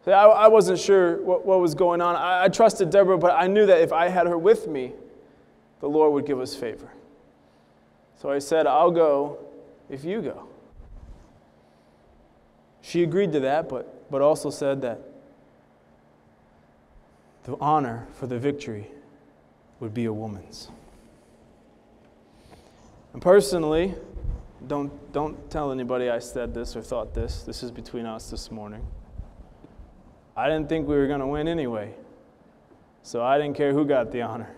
See, I wasn't sure what was going on. I trusted Deborah, but I knew that if I had her with me, the Lord would give us favor. So I said, I'll go if you go. She agreed to that, but also said that the honor for the victory would be a woman's. And personally, don't tell anybody I said this or thought this. This is between us this morning. I didn't think we were going to win anyway. So I didn't care who got the honor.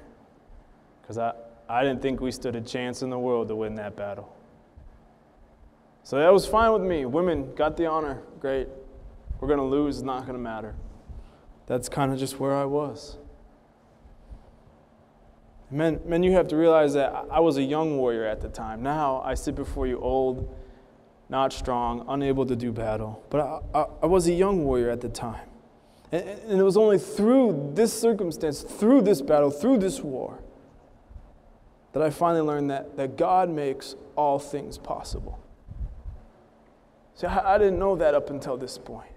Because I didn't think we stood a chance in the world to win that battle. So that was fine with me. Women got the honor. Great. We're going to lose. It's not going to matter. That's kind of just where I was. Men, you have to realize that I was a young warrior at the time. Now I sit before you old, not strong, unable to do battle. But I was a young warrior at the time. And it was only through this circumstance, through this battle, through this war, that I finally learned that God makes all things possible. See, I didn't know that up until this point.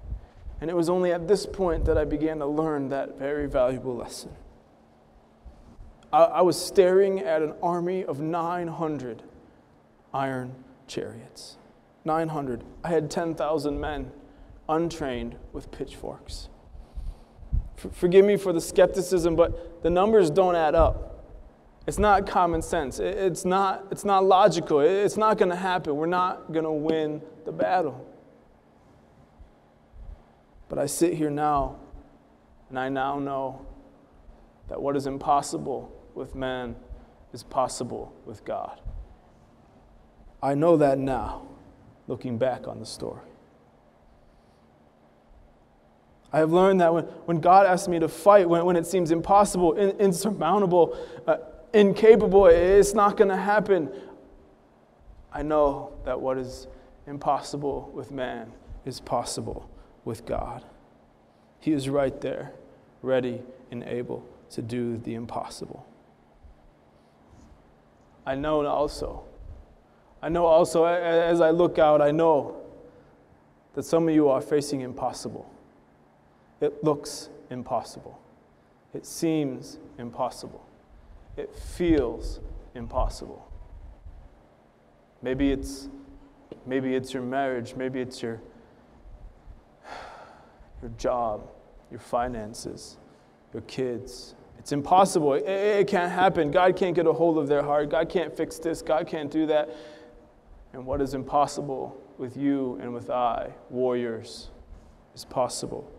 And it was only at this point that I began to learn that very valuable lesson. I was staring at an army of 900 iron chariots. 900. I had 10,000 men untrained with pitchforks. Forgive me for the skepticism, but the numbers don't add up. It's not common sense. It's not logical. It's not going to happen. We're not going to win the battle. But I sit here now, and I now know that what is impossible with man is possible with God. I know that now, looking back on the story. I have learned that when God asks me to fight, when it seems impossible, insurmountable, incapable, it's not going to happen. I know that what is impossible with man is possible with God. He is right there, ready and able to do the impossible. I know also as I look out, I know that some of you are facing impossible. It looks impossible. It seems impossible. It feels impossible. Maybe it's your marriage, maybe it's your job, your finances, your kids. It's impossible. It can't happen. God can't get a hold of their heart. God can't fix this. God can't do that. And what is impossible with you and with I, warriors, is possible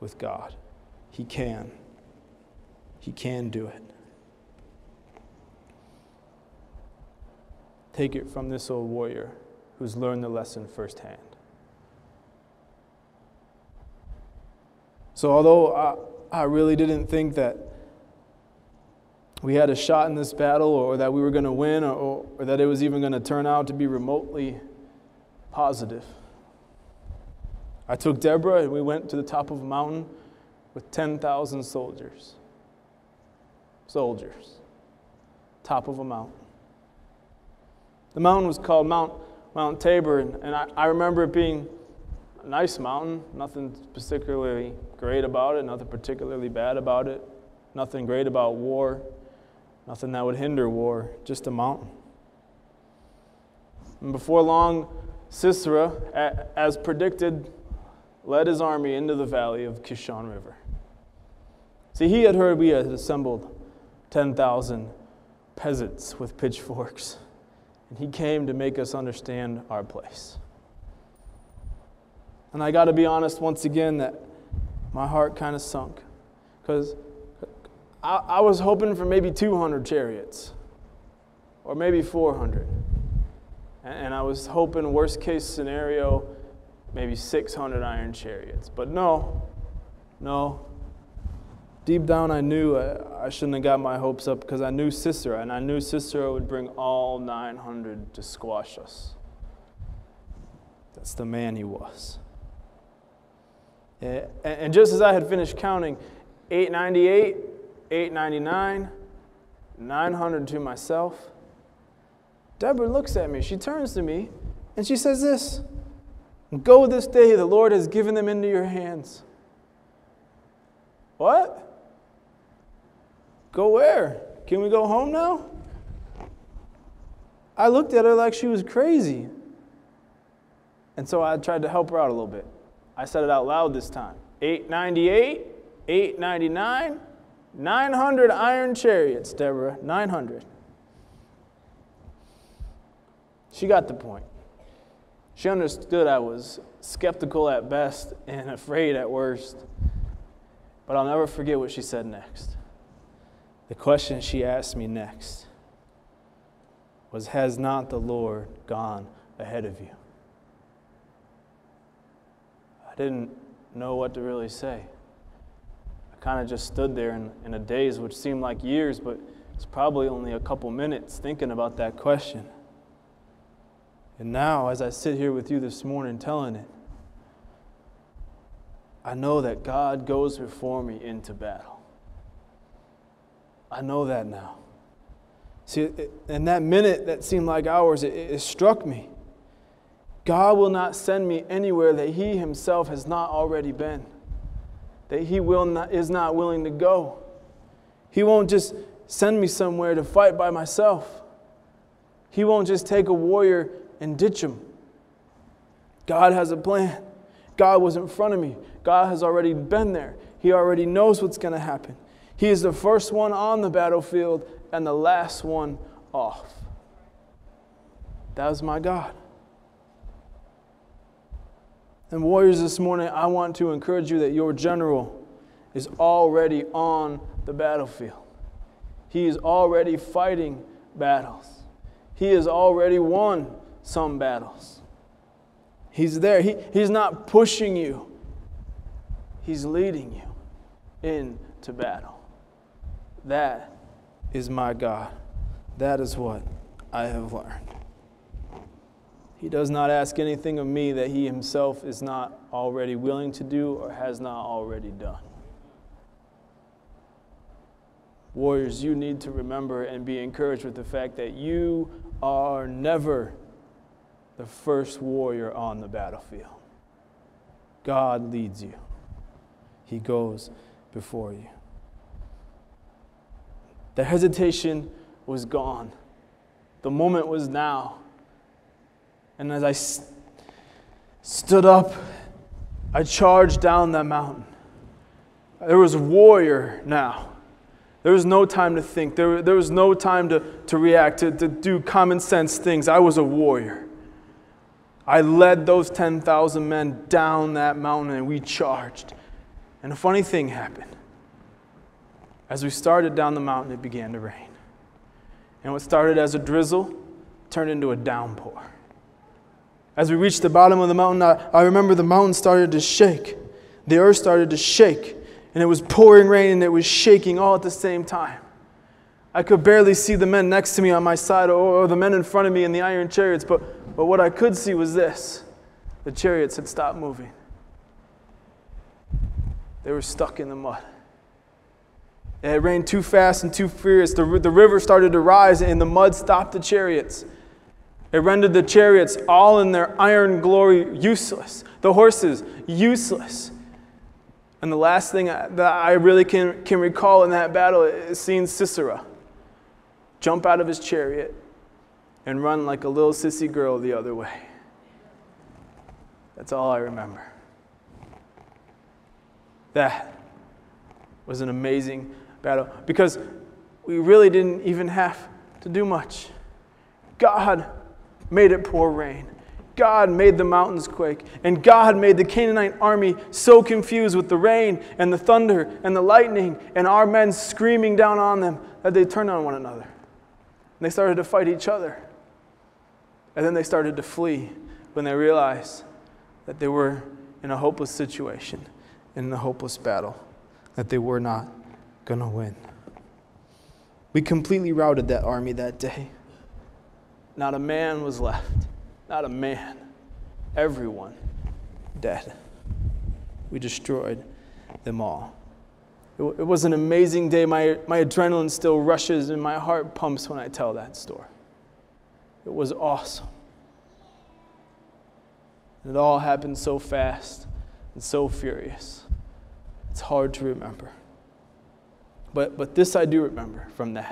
with God. He can. He can do it. Take it from this old warrior who's learned the lesson firsthand. So although I really didn't think that we had a shot in this battle or that we were going to win or that it was even going to turn out to be remotely positive, I took Deborah and we went to the top of a mountain with 10,000 soldiers. Top of a mountain. The mountain was called Mount Tabor, and I remember it being a nice mountain, nothing particularly great about it, nothing particularly bad about it, nothing great about war, nothing that would hinder war, just a mountain. And before long, Sisera, as predicted, led his army into the valley of Kishon River. See, he had heard we had assembled 10,000 peasants with pitchforks, and he came to make us understand our place. And I got to be honest once again that my heart kind of sunk, because I was hoping for maybe 200 chariots, or maybe 400. And I was hoping, worst case scenario, maybe 600 iron chariots. But no. Deep down I knew I shouldn't have got my hopes up, because I knew Sisera, and I knew Sisera would bring all 900 to squash us. That's the man he was. And just as I had finished counting, 898, 899, 900 to myself, Deborah looks at me. She turns to me and she says this: "Go this day, the Lord has given them into your hands." What? Go where? Can we go home now? I looked at her like she was crazy. And so I tried to help her out a little bit. I said it out loud this time. 898, 899, 900 iron chariots, Deborah, 900. She got the point. She understood I was skeptical at best and afraid at worst. But I'll never forget what she said next. The question she asked me next was, has not the Lord gone ahead of you? I didn't know what to really say. I kind of just stood there in a daze, which seemed like years, but it's probably only a couple minutes thinking about that question. And now, as I sit here with you this morning telling it, I know that God goes before me into battle. I know that now. See, in that minute that seemed like hours, it struck me. God will not send me anywhere that He Himself has not already been, that He is not willing to go. He won't just send me somewhere to fight by myself. He won't just take a warrior and ditch him. God has a plan. God was in front of me. God has already been there. He already knows what's going to happen. He is the first one on the battlefield and the last one off. That was my God. And warriors, this morning, I want to encourage you that your general is already on the battlefield. He is already fighting battles. He has already won some battles. He's there. He's not pushing you. He's leading you into battle. That is my God. That is what I have learned. He does not ask anything of me that He Himself is not already willing to do or has not already done. Warriors, you need to remember and be encouraged with the fact that you are never the first warrior on the battlefield. God leads you. He goes before you. The hesitation was gone. The moment was now. And as I stood up, I charged down that mountain. There was a warrior now. There was no time to think. There was no time to react, to do common sense things. I was a warrior. I led those 10,000 men down that mountain and we charged. And a funny thing happened. As we started down the mountain, it began to rain. And what started as a drizzle turned into a downpour. As we reached the bottom of the mountain, I remember the mountain started to shake. The earth started to shake. And it was pouring rain and it was shaking all at the same time. I could barely see the men next to me on my side or the men in front of me in the iron chariots, but what I could see was this. The chariots had stopped moving. They were stuck in the mud. It had rained too fast and too furious. The river started to rise and the mud stopped the chariots. It rendered the chariots all in their iron glory useless. The horses useless. And the last thing that I really can recall in that battle is seeing Sisera jump out of his chariot and run like a little sissy girl the other way. That's all I remember. That was an amazing battle because we really didn't even have to do much. God made it pour rain. God made the mountains quake. And God made the Canaanite army so confused with the rain and the thunder and the lightning and our men screaming down on them that they turned on one another. And they started to fight each other. And then they started to flee when they realized that they were in a hopeless situation, in a hopeless battle, that they were not going to win. We completely routed that army that day. Not a man was left. Not a man. Everyone dead. We destroyed them all. It was an amazing day. My adrenaline still rushes and my heart pumps when I tell that story. It was awesome. It all happened so fast and so furious. It's hard to remember. But this I do remember from that.